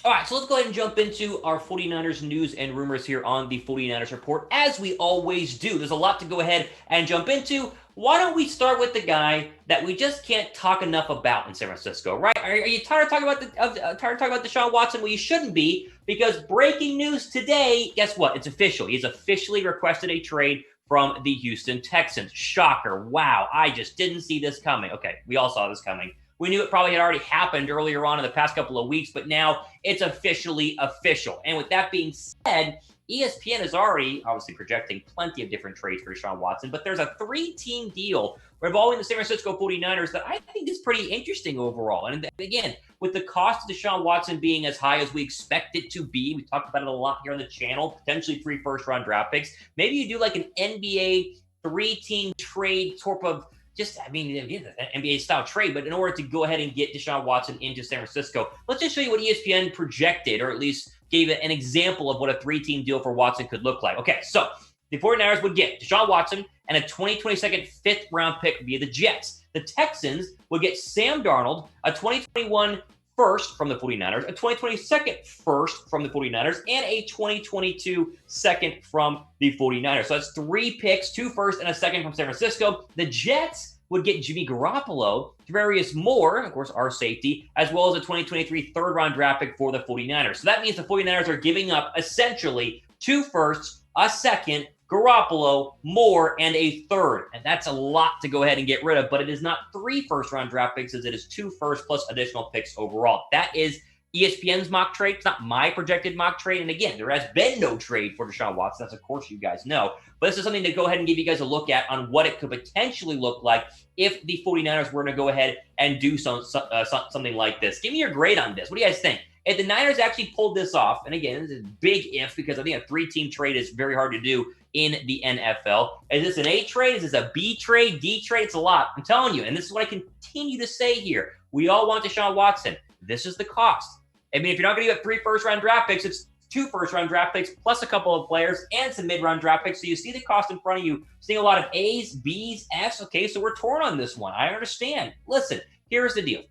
All right, so let's go ahead and jump into our 49ers news and rumors here on the 49ers Report, as we always do. There's a lot to go ahead and jump into. Why don't we start with the guy that we just can't talk enough about in San Francisco, right? Are you tired of talking about Deshaun Watson? Well, you shouldn't be, because breaking news today, guess what? It's official. He's officially requested a trade from the Houston Texans. Shocker. Wow, I just didn't see this coming. Okay, we all saw this coming. We knew it probably had already happened earlier on in the past couple of weeks, but now it's officially official. And with that being said, ESPN is already obviously projecting plenty of different trades for Deshaun Watson, but there's a 3-team deal involving the San Francisco 49ers that I think is pretty interesting overall. And again, with the cost of Deshaun Watson being as high as we expect it to be, we talked about it a lot here on the channel, potentially 3 first-round draft picks. Maybe you do like an NBA 3-team trade sort of, NBA-style trade, but in order to go ahead and get Deshaun Watson into San Francisco, let's just show you what ESPN projected, or at least gave an example of what a 3-team deal for Watson could look like. Okay, so the 49ers would get Deshaun Watson and a 2022 fifth-round pick via the Jets. The Texans would get Sam Darnold, a 2021 first from the 49ers, a 2022 first from the 49ers, and a 2022 second from the 49ers. So that's 3 picks, 2 firsts, and a second from San Francisco. The Jets would get Jimmy Garoppolo, Javarius Moore, of course, our safety, as well as a 2023 third-round draft pick for the 49ers. So that means the 49ers are giving up essentially 2 firsts, a second, Garoppolo, Moore, and a third. And that's a lot to go ahead and get rid of, but it is not 3 first-round draft picks, as it is 2 first plus additional picks overall. That is ESPN's mock trade. It's not my projected mock trade. And again, there has been no trade for Deshaun Watson. That's, of course, you guys know. But this is something to go ahead and give you guys a look at on what it could potentially look like if the 49ers were to go ahead and do something like this. Give me your grade on this. What do you guys think? If the Niners actually pulled this off, and again, this is a big if, because I think a 3-team trade is very hard to do in the NFL. Is this an A trade? Is this a B trade? D trade? It's a lot. I'm telling you, and this is what I continue to say here. We all want Deshaun Watson. This is the cost. I mean, if you're not going to get 3 first-round draft picks, it's 2 first-round draft picks plus a couple of players and some mid-round draft picks. So you see the cost in front of you. Seeing a lot of A's, B's, F's. Okay, so we're torn on this one. I understand. Listen, here's the deal.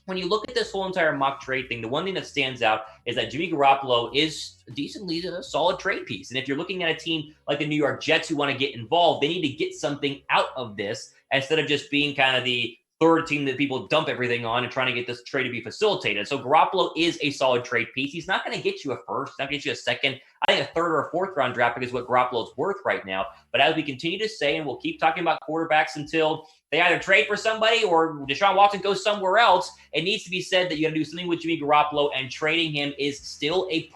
When you look at this whole entire mock trade thing, the one thing that stands out is that Jimmy Garoppolo is decently a solid trade piece. And if you're looking at a team like the New York Jets who want to get involved, they need to get something out of this instead of just being kind of the third team that people dump everything on and trying to get this trade to be facilitated. So Garoppolo is a solid trade piece. He's not going to get you a first, not going to get you a second. I think a third or a fourth round draft pick is what Garoppolo's worth right now. But as we continue to say, and we'll keep talking about quarterbacks until they either trade for somebody or Deshaun Watson goes somewhere else, it needs to be said that you got to do something with Jimmy Garoppolo, and trading him is still a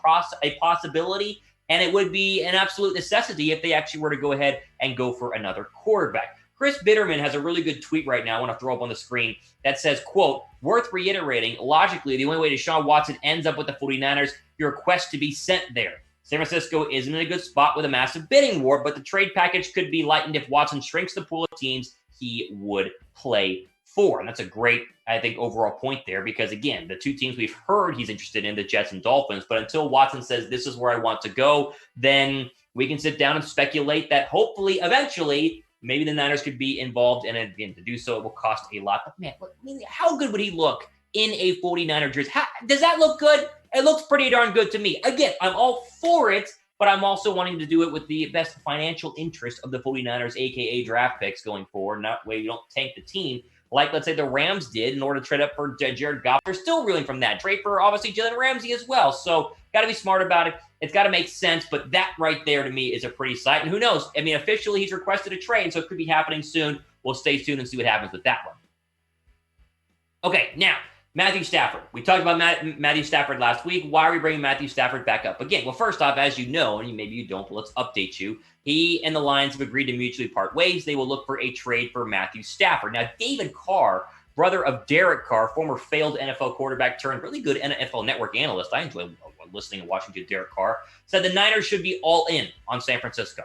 possibility. And it would be an absolute necessity if they actually were to go ahead and go for another quarterback. Chris Bitterman has a really good tweet right now I want to throw up on the screen that says, quote, worth reiterating, logically, the only way Deshaun Watson ends up with the 49ers, your request to be sent there. San Francisco isn't in a good spot with a massive bidding war, but the trade package could be lightened if Watson shrinks the pool of teams he would play for. And that's a great, I think, overall point there because, again, the 2 teams we've heard he's interested in, the Jets and Dolphins, but until Watson says this is where I want to go, then we can sit down and speculate that hopefully, eventually, maybe the Niners could be involved, and again, to do so, it will cost a lot. But man, how good would he look in a 49er jersey? Does that look good? It looks pretty darn good to me. Again, I'm all for it, but I'm also wanting to do it with the best financial interest of the 49ers, a.k.a. draft picks going forward. Not way you don't tank the team, like let's say the Rams did in order to trade up for Jared Goff. They're still reeling from that. Trade for, obviously, Jalen Ramsey as well. So got to be smart about it. It's got to make sense, but that right there to me is a pretty sight. And who knows? I mean, officially he's requested a trade, so it could be happening soon. We'll stay tuned and see what happens with that one. Okay, now, Matthew Stafford. We talked about Matthew Stafford last week. Why are we bringing Matthew Stafford back up again? Well, first off, as you know, and maybe you don't, but let's update you. He and the Lions have agreed to mutually part ways. They will look for a trade for Matthew Stafford. Now, David Carr, brother of Derek Carr, former failed NFL quarterback turned really good NFL Network analyst. I enjoy listening and watching to Derek Carr, said the Niners should be all in on San Francisco.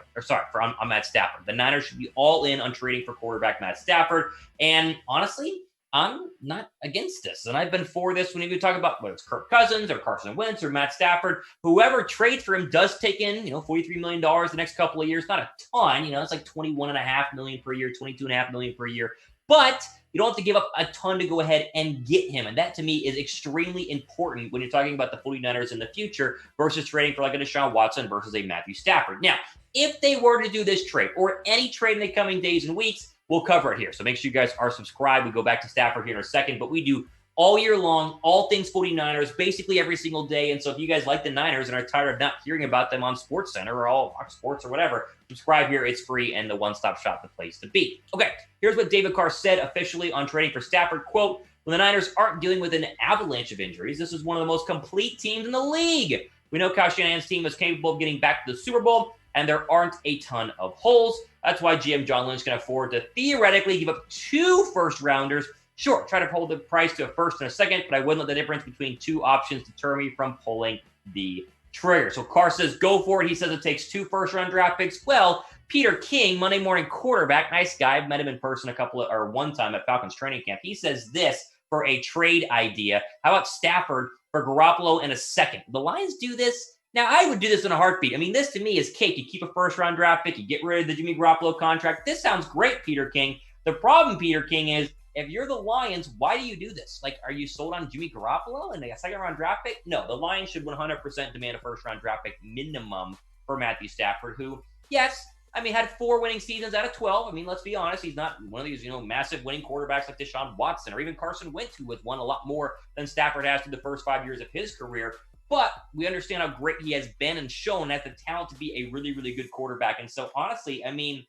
On Matt Stafford. The Niners should be all in on trading for quarterback Matt Stafford. And honestly, I'm not against this. And I've been for this when you talk about whether it's Kirk Cousins or Carson Wentz or Matt Stafford. Whoever trades for him does take in, $43 million the next couple of years. Not a ton. It's like $21.5 million per year, $22.5 million per year. but you don't have to give up a ton to go ahead and get him. And that, to me, is extremely important when you're talking about the 49ers in the future versus trading for like a Deshaun Watson versus a Matthew Stafford. Now, if they were to do this trade or any trade in the coming days and weeks, we'll cover it here. So make sure you guys are subscribed. We go back to Stafford here in a second, but we do all year long, all things 49ers, basically every single day. And so if you guys like the Niners and are tired of not hearing about them on SportsCenter or all Fox Sports or whatever, subscribe here. It's free and the one-stop shop, the place to be. Okay, here's what David Carr said officially on trading for Stafford. Quote, when the Niners aren't dealing with an avalanche of injuries, this is one of the most complete teams in the league. We know Kyle Shanahan's team is capable of getting back to the Super Bowl, and there aren't a ton of holes. That's why GM John Lynch can afford to theoretically give up 2 first-rounders. Sure, try to hold the price to a first and a second, but I wouldn't let the difference between 2 options deter me from pulling the trigger. So Carr says, go for it. He says it takes 2 first-round draft picks. Well, Peter King, Monday morning quarterback, nice guy. I've met him in person one time at Falcons training camp. He says this for a trade idea. How about Stafford for Garoppolo in a second? The Lions do this. Now, I would do this in a heartbeat. I mean, this to me is cake. You keep a first-round draft pick. You get rid of the Jimmy Garoppolo contract. This sounds great, Peter King. The problem, Peter King, is if you're the Lions, why do you do this? Like, are you sold on Jimmy Garoppolo and a second-round draft pick? No, the Lions should 100% demand a first-round draft pick minimum for Matthew Stafford, who, yes, I mean, had 4 winning seasons out of 12. I mean, let's be honest. He's not one of these, massive winning quarterbacks like Deshaun Watson or even Carson Wentz, who has won a lot more than Stafford has through the first 5 years of his career. But we understand how great he has been and shown has the talent to be a really, really good quarterback. And so, honestly, I mean,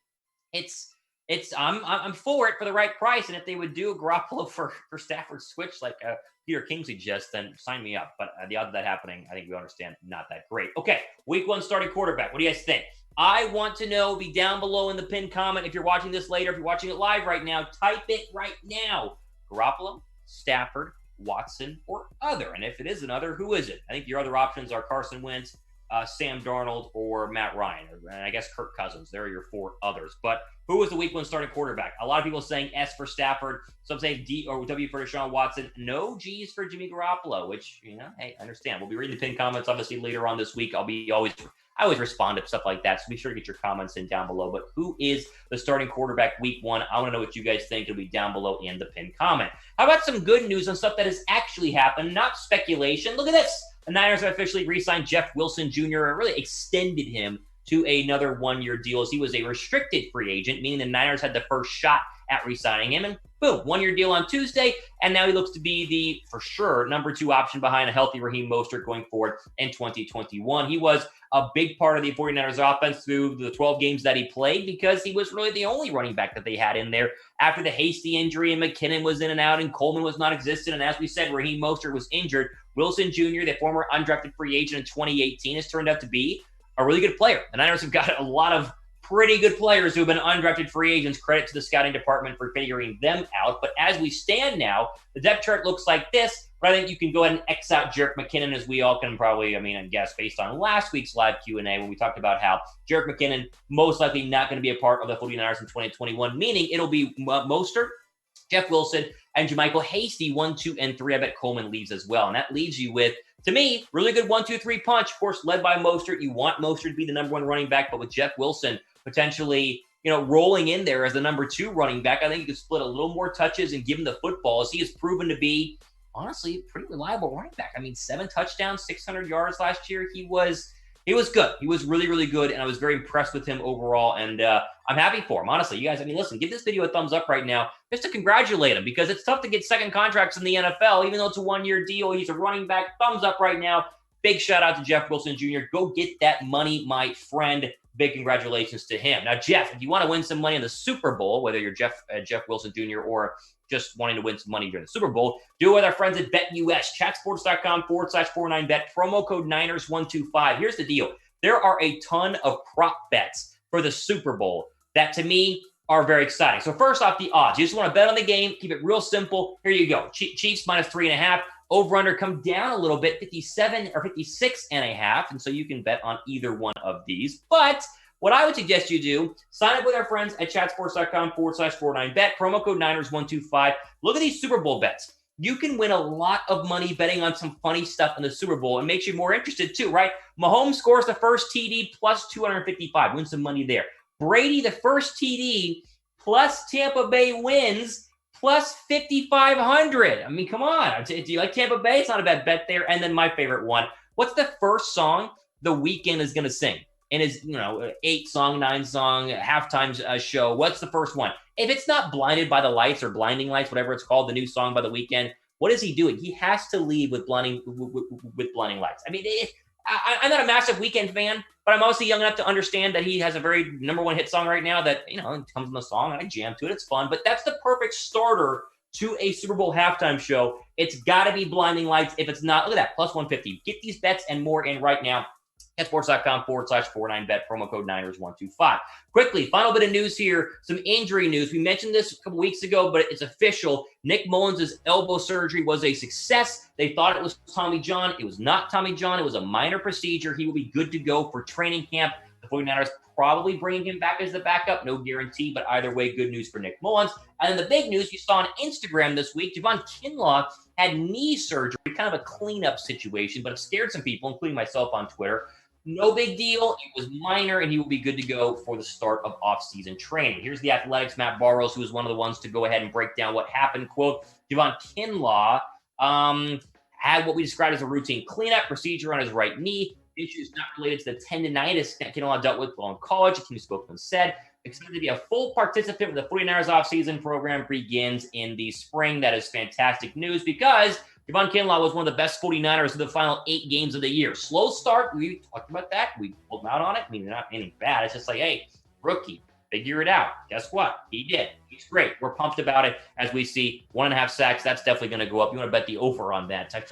I'm for it for the right price. And if they would do a Garoppolo for Stafford switch like Peter King suggests, then sign me up. But the odds of that happening, I think we understand, not that great. Okay, week 1 starting quarterback. What do you guys think? I want to know. Be down below in the pinned comment. If you're watching this later, if you're watching it live right now, type it right now. Garoppolo, Stafford, Watson, or other. And if it is another, who is it? I think your other options are Carson Wentz, Sam Darnold, or Matt Ryan, and I guess Kirk Cousins. There are your 4 others. But who was the week 1 starting quarterback? A lot of people saying S for Stafford. Some saying D or W for Deshaun Watson. No G's for Jimmy Garoppolo, which, hey, I understand. We'll be reading the pinned comments, obviously, later on this week. I always respond to stuff like that, so be sure to get your comments in down below. But who is the starting quarterback week 1? I want to know what you guys think. It'll be down below in the pinned comment. How about some good news on stuff that has actually happened, not speculation? Look at this. The Niners have officially re-signed Jeff Wilson Jr. and really extended him to another 1-year deal, as he was a restricted free agent, meaning the Niners had the first shot at re-signing him. And boom, 1-year deal on Tuesday, and now he looks to be the, for sure, number 2 option behind a healthy Raheem Mostert going forward in 2021. He was a big part of the 49ers offense through the 12 games that he played because he was really the only running back that they had in there after the hasty injury, and McKinnon was in and out, and Coleman was non-existent. And as we said, Raheem Mostert was injured. Wilson Jr., the former undrafted free agent in 2018, has turned out to be a really good player. The Niners have got a lot of pretty good players who have been undrafted free agents. Credit to the scouting department for figuring them out. But as we stand now, the depth chart looks like this. But I think you can go ahead and X out Jerick McKinnon, as we all can probably, I guess, based on last week's live Q&A when we talked about how Jerick McKinnon most likely not going to be a part of the 49ers in 2021, meaning it'll be Mostert, Jeff Wilson, and JaMychal Hasty, 1, 2, and 3. I bet Coleman leaves as well. And that leaves you with, to me, really good 1, 2, 3 punch. Of course, led by Mostert. You want Mostert to be the number 1 running back, but with Jeff Wilson potentially, rolling in there as the number 2 running back, I think you could split a little more touches and give him the football, as he has proven to be, honestly, a pretty reliable running back. 7 touchdowns, 600 yards last year. He was good. He was really, really good, and I was very impressed with him overall, and I'm happy for him. Honestly, you guys, listen, give this video a thumbs up right now just to congratulate him, because it's tough to get second contracts in the NFL, even though it's a 1-year deal. He's a running back. Thumbs up right now. Big shout out to Jeff Wilson Jr. Go get that money, my friend. Big congratulations to him. Now, Jeff, if you want to win some money in the Super Bowl, whether you're Jeff Wilson Jr. or just wanting to win some money during the Super Bowl, do it with our friends at BetUS, chatsports.com/49bet, promo code Niners125. Here's the deal. There are a ton of prop bets for the Super Bowl that, to me, are very exciting. So first off, the odds. You just want to bet on the game, keep it real simple. Here you go. Chiefs minus 3.5. Over-under come down a little bit, 57 or 56.5. And so you can bet on either one of these. But what I would suggest you do, sign up with our friends at chatsports.com/49bet, promo code Niners125. Look at these Super Bowl bets. You can win a lot of money betting on some funny stuff in the Super Bowl. It makes you more interested too, right? Mahomes scores the first TD plus 255. Win some money there. Brady, the first TD plus Tampa Bay wins plus 5,500. I mean, come on. Do you like Tampa Bay? It's not a bad bet there. And then my favorite one. What's the first song The Weeknd is going to sing in his, 8-song, 9-song halftime show? What's the first one? If it's not Blinded by the Lights or Blinding Lights, whatever it's called, the new song by The Weeknd, what is he doing? He has to lead with Blinding Lights. I mean, I'm not a massive Weeknd fan, but I'm also young enough to understand that he has a very #1 hit song right now that, it comes in the song and I jam to it. It's fun, but that's the perfect starter to a Super Bowl halftime show. It's got to be Blinding Lights. If it's not, look at that, plus 150. Get these bets and more in right now at sports.com/49bet, promo code Niners125. Quickly, final bit of news here, some injury news. We mentioned this a couple weeks ago, but it's official. Nick Mullens' elbow surgery was a success. They thought it was Tommy John. It was not Tommy John. It was a minor procedure. He will be good to go for training camp. The 49ers probably bringing him back as the backup. No guarantee, but either way, good news for Nick Mullens. And then the big news you saw on Instagram this week, Javon Kinlaw had knee surgery, kind of a cleanup situation, but it scared some people, including myself on Twitter. No big deal. It was minor, and he will be good to go for the start of offseason training. Here's the Athletics' Matt Barrows, who was one of the ones to go ahead and break down what happened. Quote, Javon Kinlaw had what we described as a routine cleanup procedure on his right knee. Issues not related to the tendonitis that Kinlaw dealt with while in college. A team spokesman said, excited to be a full participant with the 49ers offseason program begins in the spring. That is fantastic news because Javon Kinlaw was one of the best 49ers in the final 8 games of the year. Slow start. We talked about that. We pulled him out on it. I mean, not anything bad. It's just like, hey, rookie, figure it out. Guess what? He did. He's great. We're pumped about it as we see 1.5 sacks. That's definitely going to go up. You want to bet the over on that. Text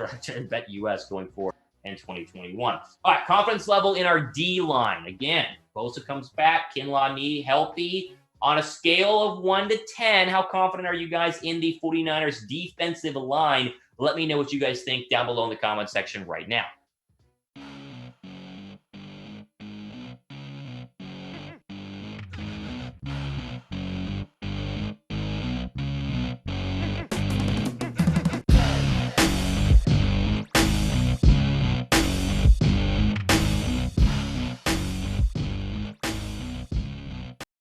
bet US going forward in 2021. All right, confidence level in our D-line. Again, Bosa comes back. Kinlaw knee healthy. On a scale of 1 to 10, how confident are you guys in the 49ers defensive line? Let me know what you guys think down below in the comment section right now.